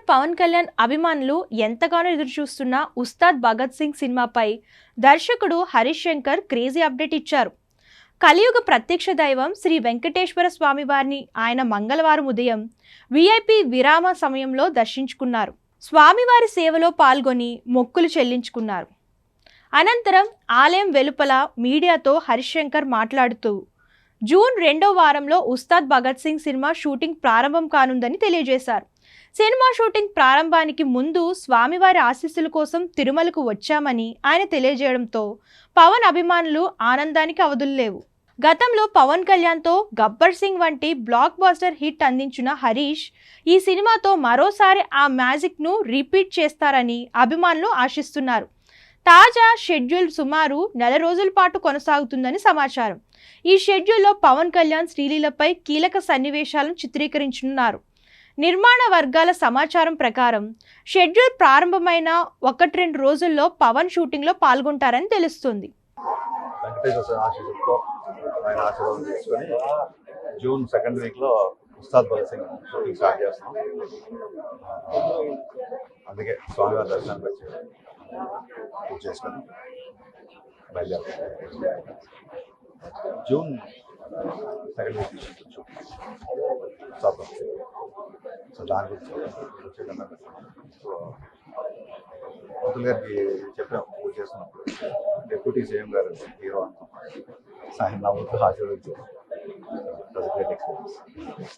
పవన్ కళ్యాణ్ అభిమానులు ఎంతగానో ఎదురుచూస్తున్న ఉస్తాద్ భగత్ సింగ్ సినిమాపై దర్శకుడు హరీష్ శంకర్ క్రేజీ అప్డేట్ ఇచ్చారు. కలియుగ ప్రత్యక్ష దైవం శ్రీ వెంకటేశ్వర స్వామి వారిని ఆయన మంగళవారం ఉదయం విఐపి విరామ సమయంలో దర్శించుకున్నారు. స్వామివారి సేవలో పాల్గొని మొక్కులు చెల్లించుకున్నారు. అనంతరం ఆలయం వెలుపల మీడియాతో హరీష్ శంకర్ మాట్లాడుతూ జూన్ 2వ వారంలో ఉస్తాద్ భగత్ సింగ్ సినిమా షూటింగ్ ప్రారంభం కానుందని తెలియజేశారు. సినిమా షూటింగ్ ప్రారంభానికి ముందు స్వామివారి ఆశీస్సుల కోసం తిరుమలకు వచ్చామని ఆయన తెలియజేయడంతో పవన్ అభిమానులు ఆనందానికి అవధులు లేవు. గతంలో పవన్ కళ్యాణ్తో గబ్బర్ సింగ్ వంటి బ్లాక్ బస్టర్ హిట్ అందించిన హరీష్ ఈ సినిమాతో మరోసారి ఆ మ్యాజిక్ను రిపీట్ చేస్తారని అభిమానులు ఆశిస్తున్నారు. తాజా షెడ్యూల్ సుమారు 4 రోజుల పాటు కొనసాగుతుందని సమాచారం. ఈ షెడ్యూల్లో పవన్ కళ్యాణ్ శ్రీలీలపై కీలక సన్నివేశాలను చిత్రీకరించనున్నారు. నిర్మాణ వర్గాల సమాచారం ప్రకారం షెడ్యూల్ ప్రారంభమైన 1-2 రోజుల్లో పవన్ షూటింగ్లో పాల్గొంటారని తెలుస్తుంది. జూన్ 2nd వీక్లో ఉస్తాద్ భగత్ సింగ్ షూటింగ్ స్టార్ట్ చేస్తున్నాం. అందుకే స్వామివారి దర్శనానికి వచ్చి పూజ చేసుకొని బయలుదేరుతాం. June 2nd week Ustaad. So దాని గురించి వచ్చేదన్నా పంతులు గారికి చెప్పాం పూజ చేస్తున్నప్పుడు. డిప్యూటీ సీఎం గారు హీరో అంటాం, ఆయన నవ్వుతూ ఆశీర్వదించారు. Great experience.